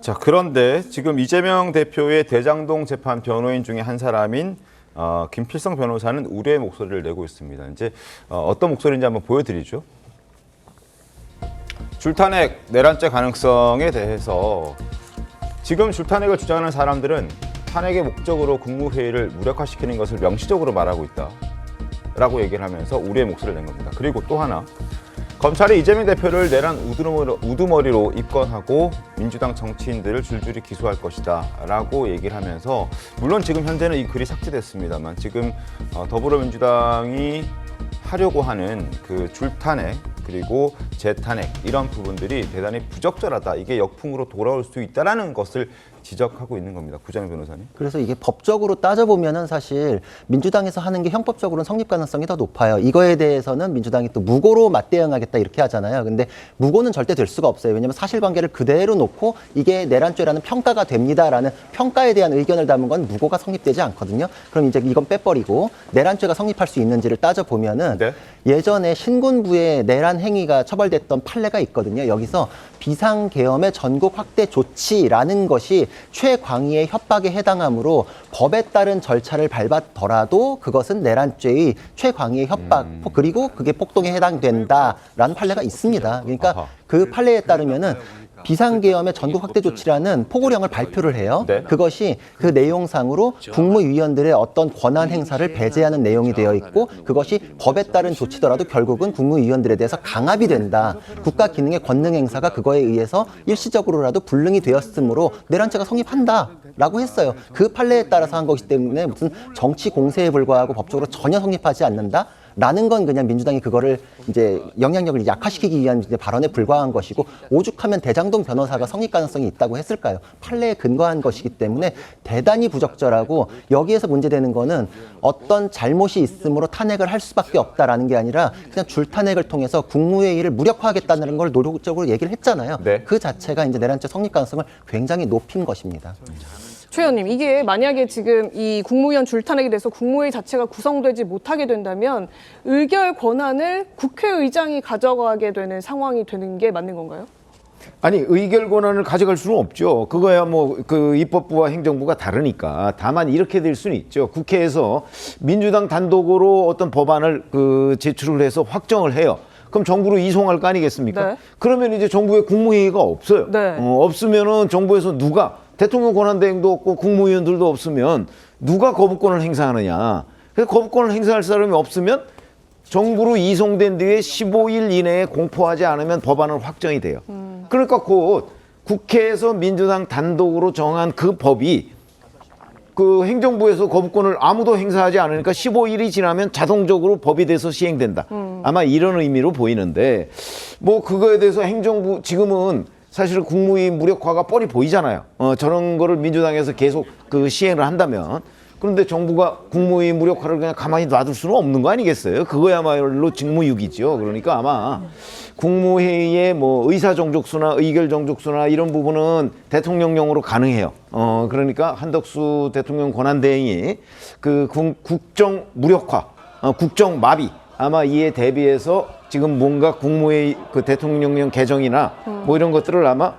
자, 그런데 지금 이재명 대표의 대장동 재판 변호인 중에 한 사람인 김필성 변호사는 우려의 목소리를 내고 있습니다. 이제 어떤 목소리인지 한번 보여드리죠. 줄탄핵 내란죄 가능성에 대해서 지금 줄탄핵을 주장하는 사람들은 탄핵의 목적으로 국무회의를 무력화시키는 것을 명시적으로 말하고 있다라고 얘기를 하면서 우려의 목소리를 낸 겁니다. 그리고 또 하나, 검찰이 이재명 대표를 내란 우두머리로 입건하고 민주당 정치인들을 줄줄이 기소할 것이다 라고 얘기를 하면서, 물론 지금 현재는 이 글이 삭제됐습니다만 지금 더불어민주당이 하려고 하는 그 줄탄핵 그리고 재탄핵 이런 부분들이 대단히 부적절하다, 이게 역풍으로 돌아올 수 있다는 것을 지적하고 있는 겁니다. 구자민 변호사님. 그래서 이게 법적으로 따져보면은 사실 민주당에서 하는 게 형법적으로는 성립 가능성이 더 높아요. 이거에 대해서는 민주당이 또 무고로 맞대응하겠다 이렇게 하잖아요. 근데 무고는 절대 될 수가 없어요. 왜냐하면 사실관계를 그대로 놓고 이게 내란죄라는 평가가 됩니다라는 평가에 대한 의견을 담은 건 무고가 성립되지 않거든요. 그럼 이제 이건 빼버리고 내란죄가 성립할 수 있는지를 따져보면은 네. 예전에 신군부의 내란 행위가 처벌됐던 판례가 있거든요. 여기서 비상계엄의 전국 확대 조치라는 것이 최광의의 협박에 해당하므로 법에 따른 절차를 밟았더라도 그것은 내란죄의 최광의의 협박 그리고 그게 폭동에 해당된다라는 판례가 있습니다. 그러니까 아하. 그 판례에 따르면은 비상계엄의 전국 확대 조치라는 포고령을 발표를 해요. 네. 그것이 그 내용상으로 국무위원들의 어떤 권한 행사를 배제하는 내용이 되어 있고, 그것이 법에 따른 조치더라도 결국은 국무위원들에 대해서 강압이 된다. 국가 기능의 권능 행사가 그거에 의해서 일시적으로라도 불능이 되었으므로 내란죄가 성립한다라고 했어요. 그 판례에 따라서 한 것이기 때문에 무슨 정치 공세에 불과하고 법적으로 전혀 성립하지 않는다. 라는 건 그냥 민주당이 그거를 이제 영향력을 약화시키기 위한 이제 발언에 불과한 것이고, 오죽하면 대장동 변호사가 성립 가능성이 있다고 했을까요? 판례에 근거한 것이기 때문에 대단히 부적절하고, 여기에서 문제되는 거는 어떤 잘못이 있으므로 탄핵을 할 수밖에 없다라는 게 아니라 그냥 줄탄핵을 통해서 국무회의를 무력화하겠다는 걸 노력적으로 얘기를 했잖아요. 네. 그 자체가 이제 내란죄 성립 가능성을 굉장히 높인 것입니다. 최 의원님, 이게 만약에 지금 이 국무위원 줄탄핵에 대해서 국무회의 자체가 구성되지 못하게 된다면 의결 권한을 국회의장이 가져가게 되는 상황이 되는 게 맞는 건가요? 아니, 의결 권한을 가져갈 수는 없죠. 그거야 뭐 그 입법부와 행정부가 다르니까. 다만 이렇게 될 수는 있죠. 국회에서 민주당 단독으로 어떤 법안을 제출을 해서 확정을 해요. 그럼 정부로 이송할 거 아니겠습니까? 네. 그러면 이제 정부에 국무회의가 없어요. 네. 없으면은 정부에서 누가, 대통령 권한대행도 없고 국무위원들도 없으면 누가 거부권을 행사하느냐. 그래서 거부권을 행사할 사람이 없으면 정부로 이송된 뒤에 15일 이내에 공포하지 않으면 법안은 확정이 돼요. 그러니까 곧 국회에서 민주당 단독으로 정한 그 법이 그 행정부에서 거부권을 아무도 행사하지 않으니까 15일이 지나면 자동적으로 법이 돼서 시행된다. 아마 이런 의미로 보이는데, 뭐 그거에 대해서 행정부 지금은 사실 국무회의 무력화가 뻔히 보이잖아요. 저런 거를 민주당에서 계속 시행을 한다면. 그런데 정부가 국무회의 무력화를 그냥 가만히 놔둘 수는 없는 거 아니겠어요? 그거야말로 직무유기죠. 그러니까 아마 국무회의의 뭐 의사정족수나 의결정족수나 이런 부분은 대통령령으로 가능해요. 그러니까 한덕수 대통령 권한대행이 그 국정 무력화, 국정 마비, 아마 이에 대비해서 지금 뭔가 국무회의 그 대통령령 개정이나 뭐 이런 것들을 아마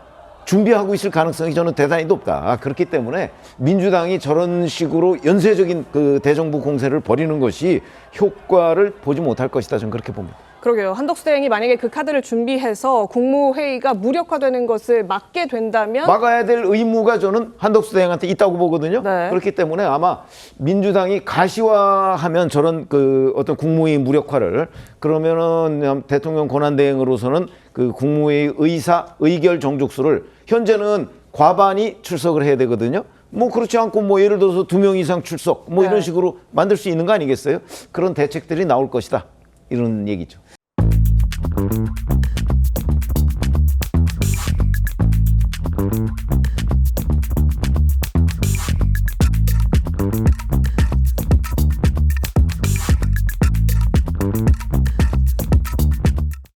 준비하고 있을 가능성이 저는 대단히 높다. 그렇기 때문에 민주당이 저런 식으로 연쇄적인 그 대정부 공세를 벌이는 것이 효과를 보지 못할 것이다. 저는 그렇게 봅니다. 그러게요. 한덕수 대행이 만약에 그 카드를 준비해서 국무회의가 무력화되는 것을 막게 된다면 막아야 될 의무가 저는 한덕수 대행한테 있다고 보거든요. 네. 그렇기 때문에 아마 민주당이 가시화하면 저런 어떤 국무회의 무력화를, 그러면은 대통령 권한대행으로서는 그 국무회의 의결 정족수를 현재는 과반이 출석을 해야 되거든요. 뭐 그렇지 않고 뭐 예를 들어서 2명 이상 출석 뭐 이런 식으로 만들 수 있는 거 아니겠어요? 그런 대책들이 나올 것이다. 이런 얘기죠.